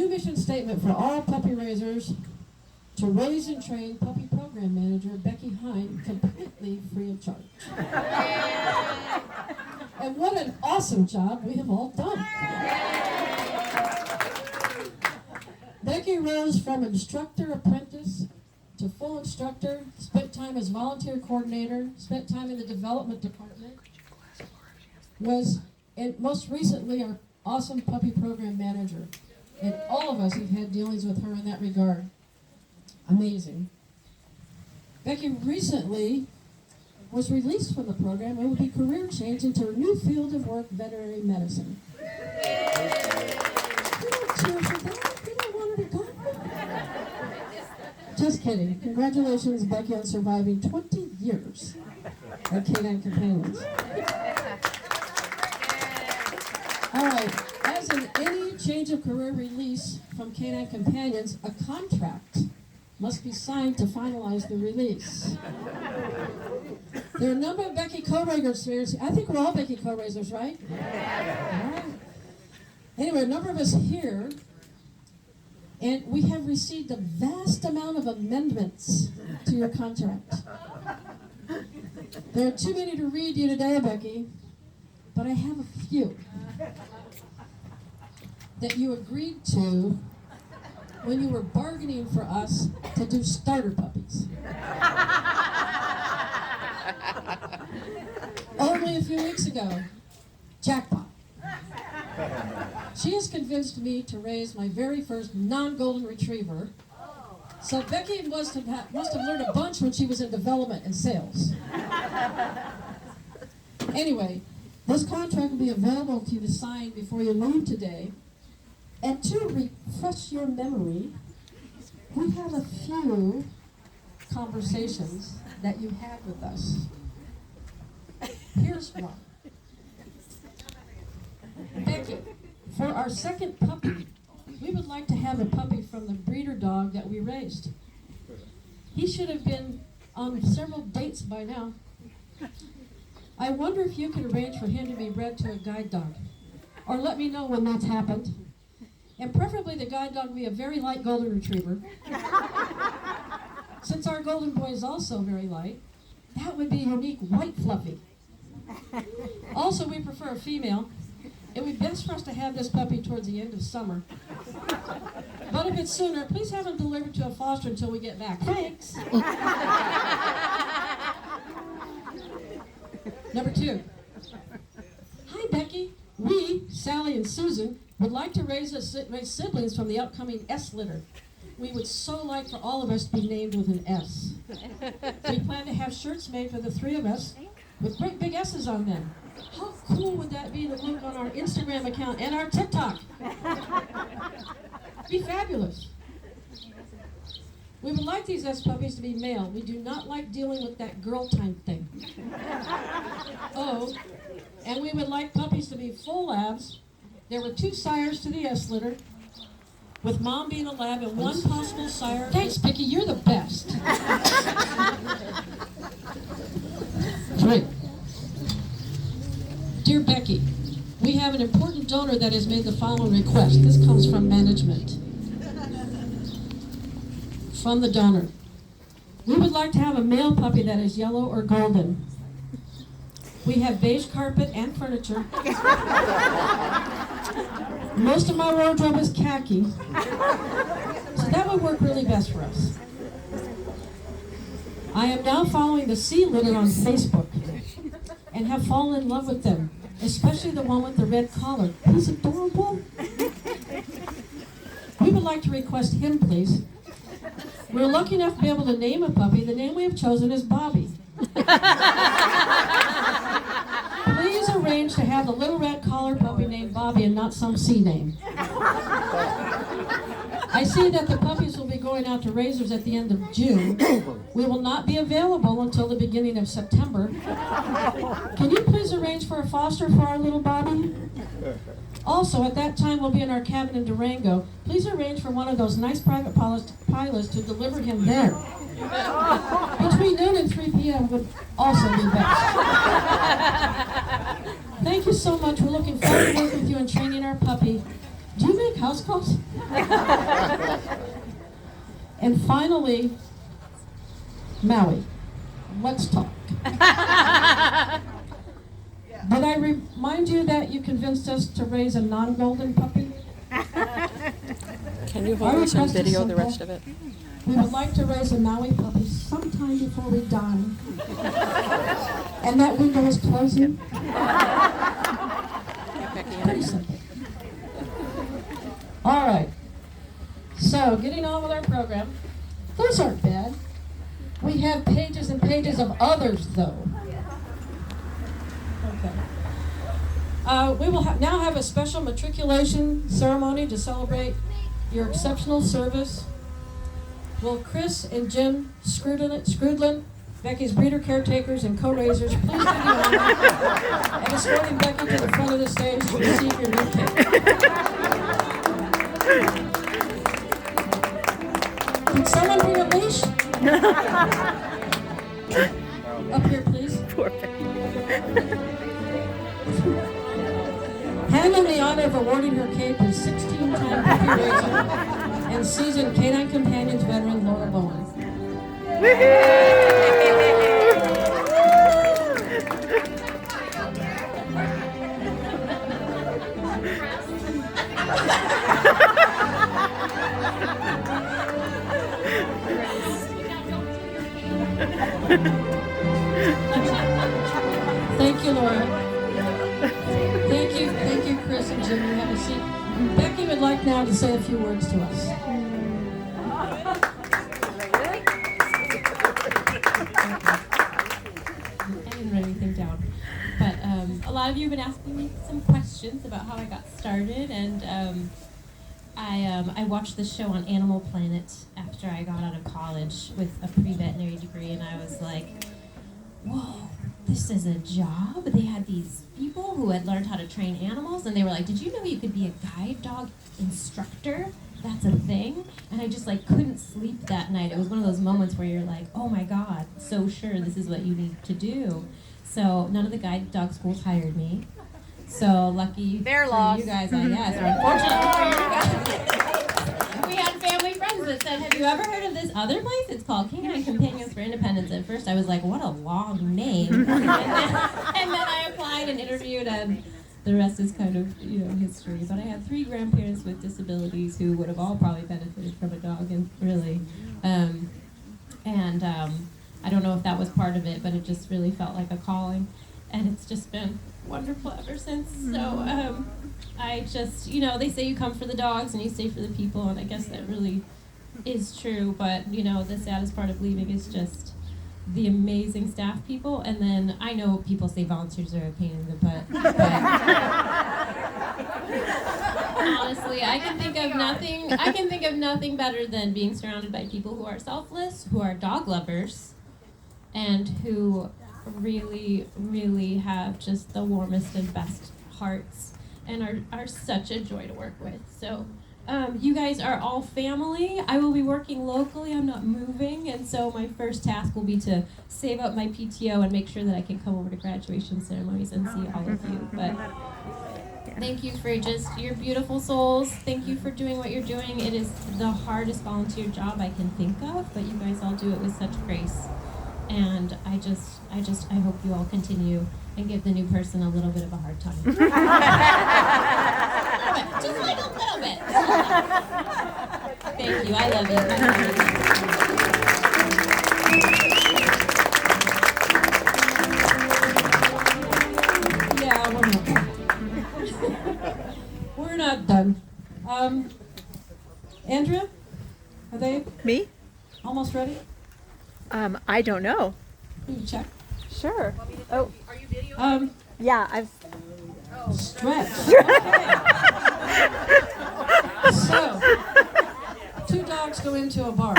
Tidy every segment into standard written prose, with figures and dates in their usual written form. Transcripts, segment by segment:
new mission statement for all puppy raisers to raise and train puppy program manager Becky Hein completely free of charge. And what an awesome job we have all done. Becky rose from instructor apprentice to full instructor, spent time as volunteer coordinator, spent time in the development department, and most recently our awesome puppy program manager. And all of us have had dealings with her in that regard. Amazing. Becky recently was released from the program and will be career change into a new field of work, veterinary medicine. You don't cheer for that. You don't want her to go. Just kidding. Congratulations, Becky, on surviving 20 years at Canine Companions. All right. As in any change of career release from Canine Companions, a contract must be signed to finalize the release. There are a number of Becky co-raisers. I think we're all Becky co-raisers, right? All right. Anyway, a number of us here, and we have received a vast amount of amendments to your contract. There are too many to read you today, Becky, but I have a few that you agreed to when you were bargaining for us to do starter puppies. Only a few weeks ago, jackpot. She has convinced me to raise my very first non-golden retriever. So Becky must have learned a bunch when she was in development and sales. Anyway, this contract will be available to you to sign before you leave today. And to refresh your memory, we have a few conversations that you had with us. Here's one. Becky, for our second puppy, we would like to have a puppy from the breeder dog that we raised. He should have been on several dates by now. I wonder if you could arrange for him to be bred to a guide dog, or let me know when that's happened. And preferably the guide dog be a very light golden retriever. Since our golden boy is also very light, that would be a unique white fluffy. Also, we prefer a female. It would be best for us to have this puppy towards the end of summer. But if it's sooner, please have him delivered to a foster until we get back. Thanks. Number 2. Hi, Becky. We, Sally and Susan, would like to raise siblings from the upcoming S litter. We would so like for all of us to be named with an S. We plan to have shirts made for the 3 of us with great big S's on them. How cool would that be to look on our Instagram account and our TikTok? Be fabulous. We would like these S puppies to be male. We do not like dealing with that girl time thing. Oh, and we would like puppies to be full labs. There were 2 sires to the S litter, with mom being a lab and 1 possible sire. Thanks, Becky, you're the best. 3. Dear Becky, we have an important donor that has made the following request. This comes from management. From the donor. We would like to have a male puppy that is yellow or golden. We have beige carpet and furniture. Most of my wardrobe is khaki, so that would work really best for us. I am now following the C litter on Facebook and have fallen in love with them, especially the one with the red collar. He's adorable. We would like to request him, please. We're lucky enough to be able to name a puppy. The name we have chosen is Bobby. Please arrange to have the little red collar puppy named Bobby and not some C name. I see that the puppies will be going out to raisers at the end of June. We will not be available until the beginning of September. Can you please arrange for a foster for our little Bobby? Also, at that time, we'll be in our cabin in Durango. Please arrange for one of those nice private pilots to deliver him there. Between noon and 3 p.m. would also be best. Thank you so much. We're looking forward to working with you and training our puppy. Do you make house calls. And finally, Maui. Let's talk. Did I remind you that you convinced us to raise a non-golden puppy? Can you hold us on video the rest of it? We would like to raise a Maui puppy sometime before we die. And that window is closing. Pretty simple. All right. So, getting on with our program. Those aren't bad. We have pages and pages of others, though. Okay. We will now have a special matriculation ceremony to celebrate your exceptional service. Will Chris and Jim Scrudlin, Becky's breeder caretakers and co-raisers, please do the honor and escorting Becky to the front of the stage to receive your new cake. Can someone bring a leash? Up here, please. Poor Becky. Handling the honor of awarding her cape is 16-time puppy raiser and seasoned Canine Companions veteran Laura Bowen. Thank you, Laura. Thank you, Chris and Jim. You have a seat. Becky would like now to say a few words to us. I didn't write anything down, but a lot of you have been asking me some questions about how I got started, and I watched this show on Animal Planet after I got out of college with a pre-veterinary degree, and I was like, whoa, this is a job? They had these people who had learned how to train animals, and they were like, did you know you could be a guide dog instructor? That's a thing. And I just couldn't sleep that night. It was one of those moments where you're like, oh my God, so sure this is what you need to do. So none of the guide dog schools hired me. So lucky for you guys, I guess, or unfortunately for you guys, we had family friends that said, have you ever heard of this other place? It's called Canine Companions for Independence. At first I was like, what a long name. and then I applied and interviewed, and the rest is kind of, history. But I had 3 grandparents with disabilities who would have all probably benefited from a dog, and really, I don't know if that was part of it, but it just really felt like a calling, and it's just been wonderful ever since. So I just, they say you come for the dogs and you stay for the people, and I guess that really is true, but the saddest part of leaving is just the amazing staff people. And then I know people say volunteers are a pain in the butt, but honestly, I can think of nothing better than being surrounded by people who are selfless, who are dog lovers, and who really, really have just the warmest and best hearts and are such a joy to work with. So you guys are all family. I will be working locally. I'm not moving, and so my first task will be to save up my PTO and make sure that I can come over to graduation ceremonies and see all of you. But thank you for your beautiful souls. Thank you for doing what you're doing. It is the hardest volunteer job I can think of, but you guys all do it with such grace. And I hope you all continue and give the new person a little bit of a hard time. Just like a little bit. Thank you. I love you. Yeah, we're not done. Andrea, are they Me? almost ready? I don't know. Can you check? Sure. Oh, yeah, I've... Stretch. Okay. So, 2 dogs go into a bar.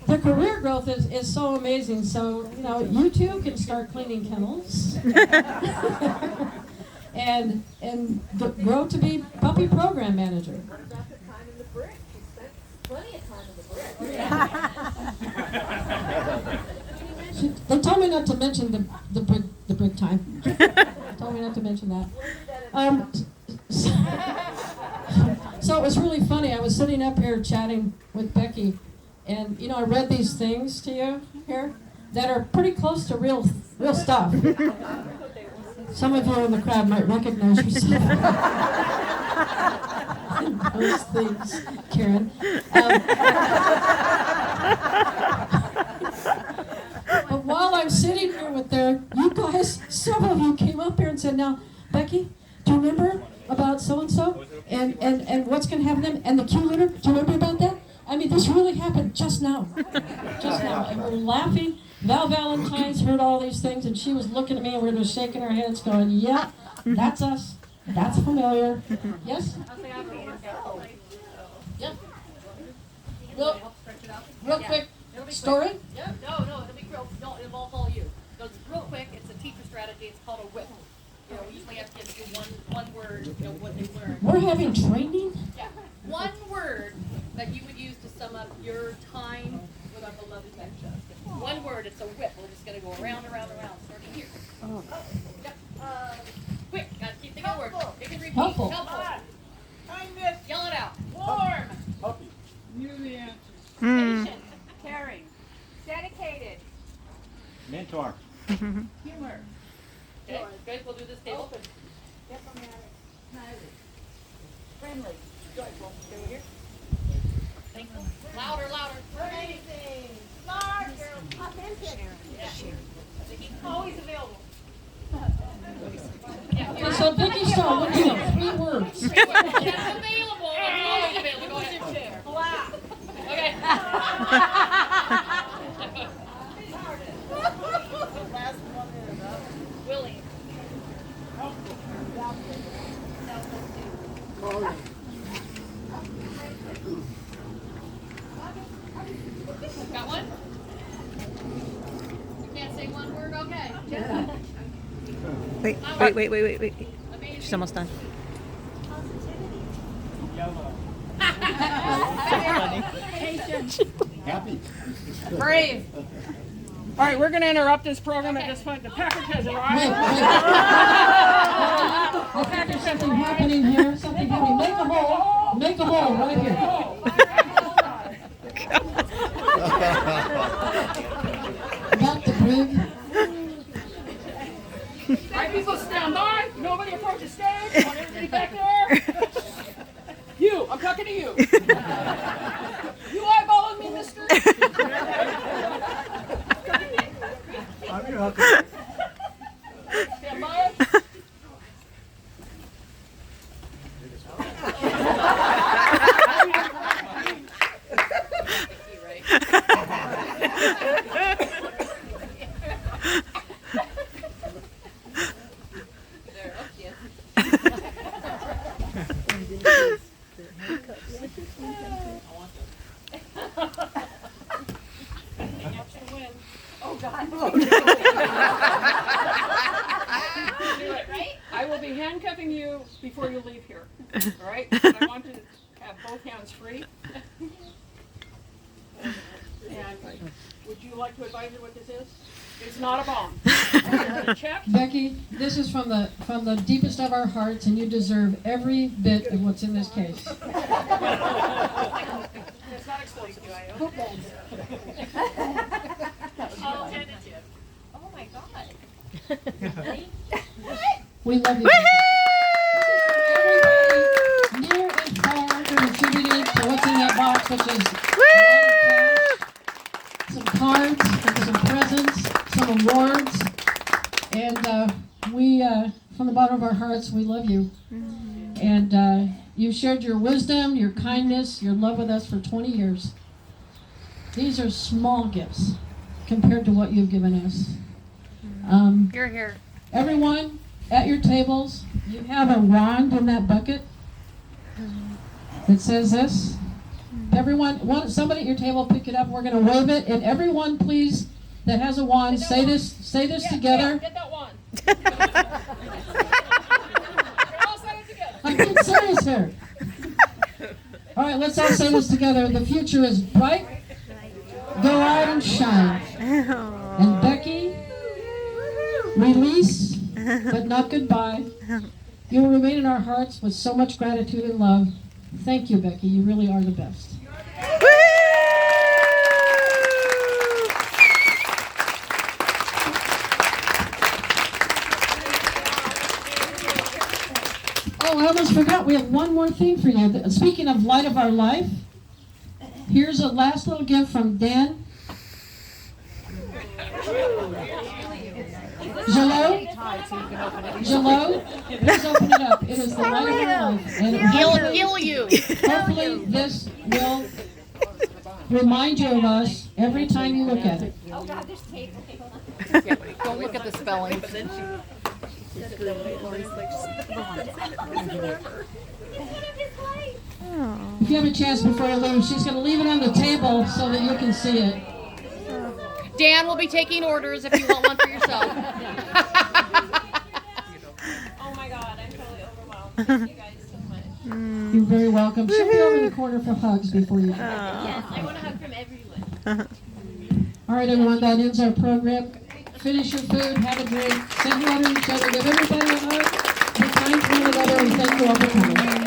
The career growth is so amazing. So, you too can start cleaning kennels and grow to be puppy program manager. They told me not to mention the the break time. Told me not to mention that. So it was really funny. I was sitting up here chatting with Becky, and you know, I read these things to you here that are pretty close to real stuff. Some of you in the crowd might recognize yourself in those things, Karen. But while I'm sitting here with you guys, some of you came up here and said, "Now, Becky, do you remember about so-and-so and what's going to happen to them and the Q litter? Do you remember about that?" I mean, this really happened just now. Just now. And we're laughing. Val Valentine's heard all these things, and she was looking at me, and we were shaking our heads going, "Yeah, that's us. That's familiar." Yes? Yeah. Real quick story? Yeah. No, it'll be real. No, it won't follow you. So it's real quick. It's a teacher strategy. It's called a whip. You know, we usually have kids do one word. You know what they learned. We're having training? Yeah. One word that you would use to sum up your time with our beloved Becca. One word. It's a whip. We're just gonna go around, starting here. Oh. Yep. Quick. Gotta keep thinking of words. It can repeat. Helpful. Kindness. Yell it out. Warm. Puppy. Knew the answers. Patient. Caring. Dedicated. Mentor. Humor. Okay. Good. We'll do this table. Diplomatic. Smiling. Friendly. Stay here. Thank you. Louder. Amazing. Smart. Authentic. Always available. Okay, so Becky Star, what do you know? 3 words. Yes, available. Always available. Go ahead. Black. Okay. Willing. Got one? You can't say one word? Okay. Wait. Amazing. She's almost done. Yellow. Happy. Brave. All right, we're going to interrupt this program at this point. The package has Wait, arrived. wait. I think there's something happening here. Something happening. Make a hole right here. About the brig. All right, people stand by. Nobody approach the stage. Want everybody back there? You, I'm talking to you. You eyeballing me, mister? I'm your uncle. Stand by. I will be handcuffing you before you leave here. All right? But I want you to have both hands free. And would you like to advise her what this is? It's not a bomb. Check. Becky, this is from the deepest of our hearts, and you deserve every bit of what's in this case. It's not explosive. Alternative. Oh my God. We love you. This is from everybody near and far contributed to what's in that box, which is a lot of cash, some cards, some presents, some awards, and we, from the bottom of our hearts, we love you. And you've shared your wisdom, your kindness, your love with us for 20 years. These are small gifts compared to what you've given us. You're here. Everyone at your tables, you have a wand in that bucket that says this. Everyone, somebody at your table pick it up. We're going to wave it, and everyone, please, that has a wand, say this together. Get that one. All say it together. I'm being serious here. All right, let's all say this together. The future is bright. Go out and shine. And Becky, release but not goodbye. You will remain in our hearts with so much gratitude and love. Thank you, Becky. You really are the best. Oh, I almost forgot. We have one more thing for you. Speaking of light of our life, here's a last little gift from Dan. Jello? Jello? Please open it up. It is the light of our life. And He'll kill you. hopefully this will remind you of us every time you look at it. Oh God, there's tape. Okay, hold on. Don't look at the spelling. If you have a chance before you leave, she's going to leave it on the table so that you can see it. Dan will be taking orders if you want one for yourself. Oh my God, I'm totally overwhelmed. Thank you guys so much. You're very welcome. She'll be over in the corner for hugs before you. Yes, I want a hug from everyone. All right, everyone, that ends our program. Finish your food, have a drink, say hello to each other, give everybody a hug, be kind to one another, and thank you all for coming.